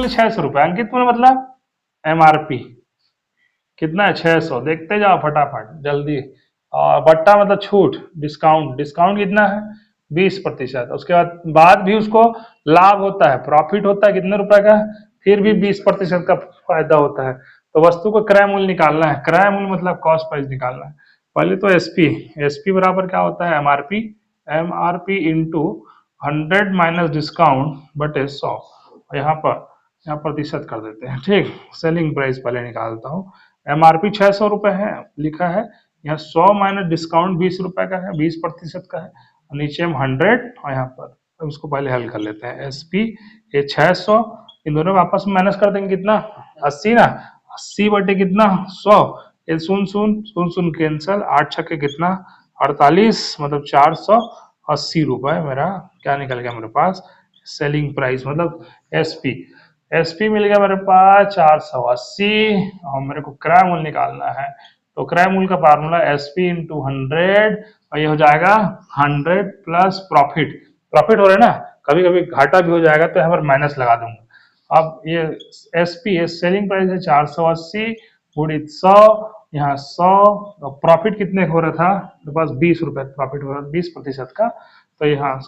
मूल्य 600 रुपए, अंकित मूल्य मतलब एमआरपी कितना है 600, देखते जाओ फटाफट जल्दी। और बट्टा मतलब छूट, डिस्काउंट, डिस्काउंट कितना है 20%। उसके बाद भी उसको लाभ होता है, प्रॉफिट होता है कितने रुपए का, फिर भी 20% का फायदा होता है। तो वस्तु को क्रय मूल्य निकालना है, क्रय मूल्य मतलब कॉस्ट प्राइस निकालना है। पहले तो एसपी, एसपी बराबर क्या होता है MRP, MRP into 100 minus discount बटे 100, यहाँ प्रतिशत कर देते हैं, ठीक। सेलिंग प्राइस पहले निकालता हूँ, एमआरपी 600 रुपए है लिखा है, यहाँ 100 माइनस डिस्काउंट 20 रुपए का है, 20% का है, नीचे हम 100 और यहाँ पर, अब इसको पहले हल कर लेते हैं। एसपी ये 600, इन दोनों को आपस में माइनस कर देंगे कितना 80 ना, 80 बटे कितना 100, ये शून्य शून्य शून्य कैंसल, 8 छक्के कितना 48, मतलब 480 रुपए मेरा क्या निकल गया मेरे पास सेलिंग प्राइस, मतलब एसपी। एसपी मिल गया मेरे पास 480 और मेरे को क्रय मूल्य निकालना है, तो क्रय मूल्य का फार्मूला एसपी इंटू 100 और ये हो जाएगा 100 प्लस प्रॉफिट, प्रॉफिट हो रहा है ना, कभी कभी घाटा भी हो जाएगा तो यहाँ पर माइनस लगा दूंगा। अब ये एसपी है, सेलिंग प्राइस है 480 गुणित 100, यहाँ 100, प्रॉफिट कितने हो रहा था मेरे पास 20 रुपए प्रॉफिट हो रहा था 20% का, तो यहाँ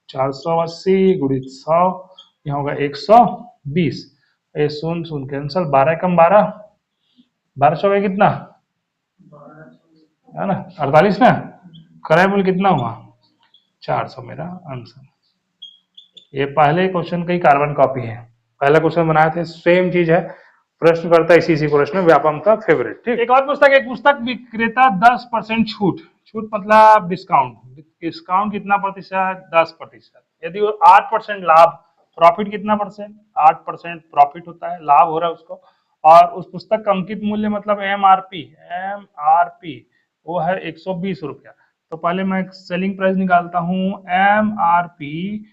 480 गुणित 100, यहाँ होगा 120, ये शून्य शून्य कैंसल, 12 कम 12, 12 सौ कितना है ना 48 ना, क्रय मूल्य कितना हुआ 400 मेरा आंसर। ये पहले क्वेश्चन का ही कार्बन कॉपी है, पहला क्वेश्चन बनाए थे सेम चीज है, प्रश्न करता है इसी प्रश्न व्यापम का फेवरेट, ठीक। एक और पुस्तक, एक पुस्तक विक्रेता 10% छूट, छूट मतलब डिस्काउंट, डिस्काउंट कितना प्रतिशत 10%, यदि वो 8% लाभ, प्रॉफिट कितना परसेंट 8% प्रॉफिट होता है, लाभ हो रहा है उसको, और उस पुस्तक का अंकित मूल्य मतलब एमआरपी, एमआरपी वो है 120 रुपया। तो पहले मैं सेलिंग प्राइस निकालता हूँ एमआरपी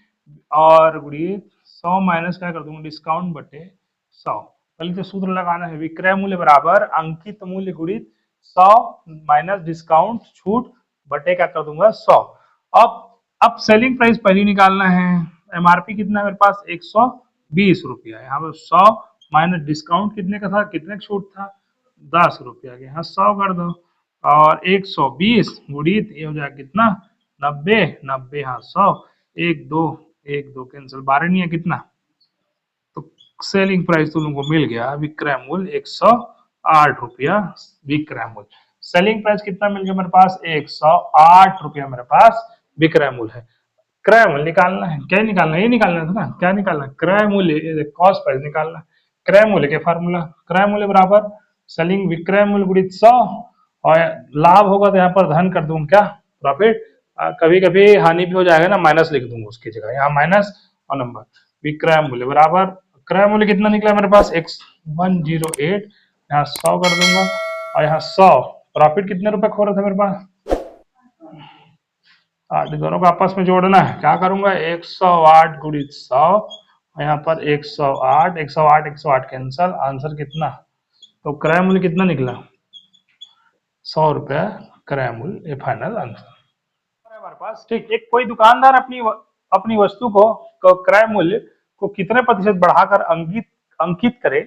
और गुणित 100 माइनस क्या कर दूंगा डिस्काउंट बटे 100, पहले तो सूत्र लगाना है, विक्रय मूल्य बराबर अंकित मूल्य गुणित 100 माइनस डिस्काउंट छूट बटे क्या कर दूंगा 100। अब सेलिंग प्राइस पहले निकालना है, एमआरपी कितना है मेरे पास 120 रुपया, यहाँ पर 100 माइनस डिस्काउंट कितने का था, कितने का छूट था 10 रुपया के, यहाँ 100 कर दो और 120 गुणित ये हो जाएगा कितना 90, 90 हाँ 100, 1 2 1 2 कैंसिल, 12 नहीं है कितना, तो सेलिंग प्राइस तुम लोगों को मिल गया विक्रय मूल्य 108 रुपया, विक्रय मूल्य सेलिंग प्राइस कितना मिल गया मेरे पास 108 रुपया मेरे पास विक्रय मूल्य है। क्रय मूल्य निकालना है, क्या निकालना है ये निकालना था ना, क्या निकालना है क्रय मूल्य, कॉस्ट प्राइस निकालना है, क्रय मूल्य के फार्मूला, क्रय मूल्य बराबर सेलिंग विक्रय मूल्य गुणित 100 और लाभ होगा तो यहाँ पर धन कर दूंगा क्या प्रॉफिट, कभी कभी हानि भी हो जाएगा ना माइनस लिख दूंगा उसकी जगह, यहाँ माइनस और नंबर, विक्रय मूल्य बराबर क्रय मूल्य कितना निकला मेरे पास 108, यहाँ 100 कर दूंगा और यहाँ 100, प्रॉफिट कितने रुपए खो रहा था मेरे पास 8, दोनों को आपस में जोड़ना है, क्या करूंगा 108 गुणित 100, यहाँ पर 108 108 108 कैंसल, आंसर कितना, तो क्रय मूल्य कितना निकला 100 रुपया क्रय मूल्य, ये फाइनल आंसर हमारे पास, ठीक। एक कोई दुकानदार अपनी वस्तु को क्रय मूल्य को कितने प्रतिशत बढ़ाकर अंकित करे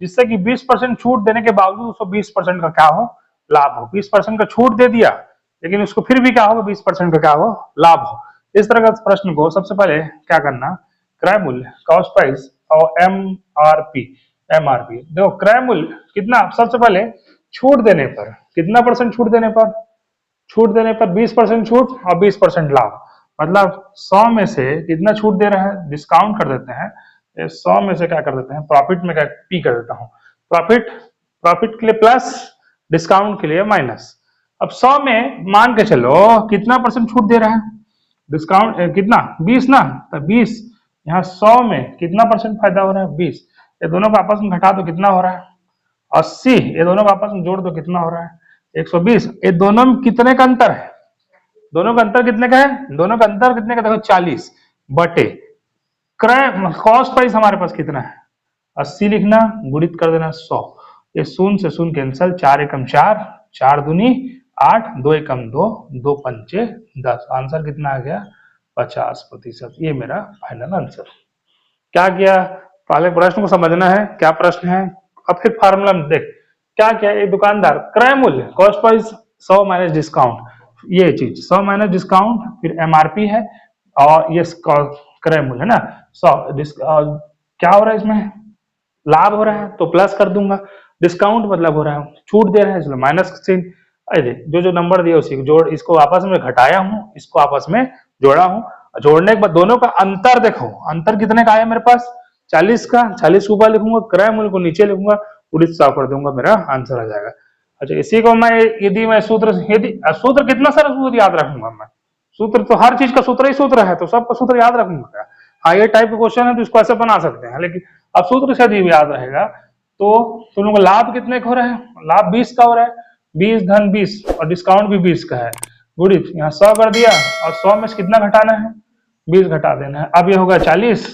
जिससे कि 20% छूट देने के बावजूद उसको 20% का क्या हो लाभ हो, 20% का छूट दे दिया लेकिन उसको फिर भी क्या होगा 20% का क्या हो लाभ हो। इस तरह का प्रश्न को सबसे पहले क्या करना, क्रय मूल्य कॉस्ट प्राइस और एमआरपी, एमआरपी देखो क्रय मूल्य कितना, सबसे पहले छूट देने पर कितना परसेंट छूट देने पर, छूट देने पर 20% छूट और 20% लाभ, मतलब 100 में से कितना छूट दे रहा है डिस्काउंट कर देते हैं, 100 में से क्या कर देते हैं प्रॉफिट में क्या पी कर देता हूँ, प्रॉफिट, प्रॉफिट के लिए प्लस डिस्काउंट के लिए माइनस। अब 100 में मान के चलो कितना परसेंट छूट दे रहा है डिस्काउंट कितना 20 ना, तो 20 यहाँ 100 में कितना परसेंट फायदा हो रहा है 20, ये दोनों को आपस में घटा दो कितना हो रहा है 80, ये दोनों को आपस में जोड़ दो कितना हो रहा है 120, ये दोनों में कितने का अंतर है, दोनों का अंतर कितने का है, दोनों का अंतर कितने का देखो 40 बटे क्रय कॉस्ट प्राइस हमारे पास कितना है 80 लिखना गुणित कर देना 100, ये शून्य से शून्य कैंसल, 4 एकम 4, 4 दूनी 8, 2 एकम 2, 2 पंचे 10, आंसर कितना आ गया 50%, ये मेरा फाइनल आंसर। क्या किया पहले प्रश्न को समझना है, क्या प्रश्न है, अब फिर फार्मूला में देख क्या क्या है। दुकानदार क्रय मूल्य कॉस्ट प्राइस 100 माइनस डिस्काउंट, ये चीज 100 माइनस डिस्काउंट, फिर एमआरपी है और ये क्रय मूल्य है ना 100। क्या हो रहा है इसमें, लाभ हो रहा है तो प्लस कर दूंगा, डिस्काउंट मतलब हो रहा है छूट दे रहा है इसलिए माइनस चिन्ह। अरे जो नंबर दिया उसी को जोड़, इसको आपस में घटाया हूँ, इसको आपस में जोड़ा हूँ। जोड़ने के बाद दोनों का अंतर देखो, अंतर कितने का आया मेरे पास 40 का, 40 ऊपर लिखूंगा, क्रय मूल्य को नीचे लिखूंगा, उड़ीद साफ कर दूंगा, मेरा आंसर आ जाएगा। अच्छा इसी को मैं यदि मैं सूत्र सूत्र कितना सारा सूत्र याद रखूंगा मैं, सूत्र तो हर चीज का सूत्र ही सूत्र है तो सबका सूत्र याद रखूंगा। हाँ ये टाइप का क्वेश्चन है तो इसको ऐसे बना सकते हैं, लेकिन अब सूत्र से यदि याद रहेगा तो तुम लोग लाभ कितने का हो रहा है, लाभ 20 का हो रहा है, 20 धन 20 और डिस्काउंट भी 20 का है, गुणित यहाँ 100 कर दिया और 100 में से कितना घटाना है 20 घटा देना है। अब ये होगा 40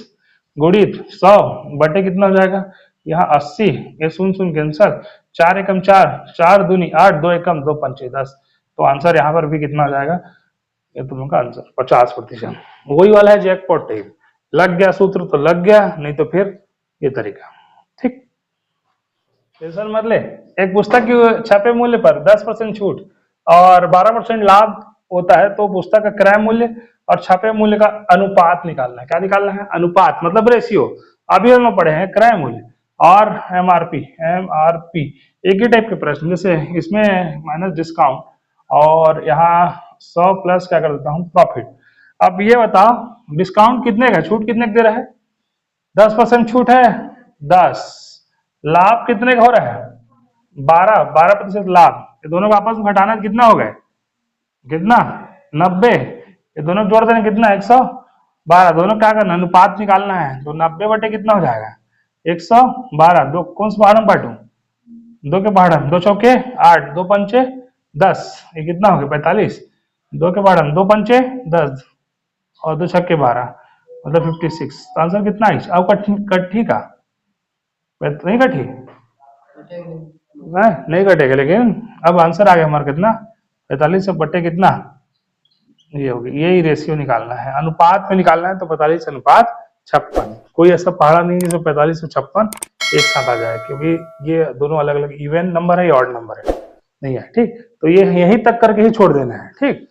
गुणित 100 बटे कितना हो जाएगा यहाँ 80, ये शून्य शून्य कैंसल, 4 एकम 4, 4 दूनी 8, 2 एकम 2 पंचे 10, तो आंसर यहाँ पर भी कितना आ जाएगा, ये तुम लोग का आंसर 50%। वही वाला है जैकपॉट टाइप, लग गया सूत्र तो लग गया, नहीं तो फिर ये तरीका। ठीक, टेंशन मत ले। एक पुस्तक की छपे मूल्य पर 10% छूट और 12% लाभ होता है तो पुस्तक का क्रय मूल्य और छपे मूल्य का अनुपात निकालना है। क्या निकालना है, अनुपात मतलब रेशियो। अभी हम लोग पढ़े हैं क्रय मूल्य और एमआरपी, एमआरपी एक ही टाइप के प्रश्न, जैसे इसमें माइनस डिस्काउंट और यहाँ 100 प्लस क्या कर देता हूँ प्रॉफिट। अब ये बताओ डिस्काउंट कितने का, छूट कितने का दे रहा है, 10% छूट है 10, लाभ कितने का हो रहा है 12% लाभ, ये दोनों को आपस में घटाना कितना हो गए, कितना 90, ये दोनों जोड़ देना कितना 112, दोनों क्या करना अनुपात निकालना है, तो 90 बटे कितना हो जाएगा 112, दो कौन सा पहाड़ में बांटू, 2 के पहाड़ में 2 चौके 8, 2 पंचे 10, ये कितना हो गया 45, 2 के पहाड़ में 2 पंचे 10 और 2 छक्के 12 मतलब 56, तो आंसर कितना है। अब कट्ठी का नहीं कटी नहीं कटेगा, लेकिन अब आंसर आ गया हमारा कितना 45 से बटे कितना, ये होगी, यही रेशियो निकालना है, अनुपात में निकालना है तो 45 अनुपात 56, कोई ऐसा पहाड़ा नहीं है जो 45 से 56 एक साथ आ जाए, क्योंकि ये दोनों अलग अलग इवन नंबर है या ऑड नंबर है नहीं है। ठीक, तो ये यहीं तक करके ही छोड़ देना है। ठीक।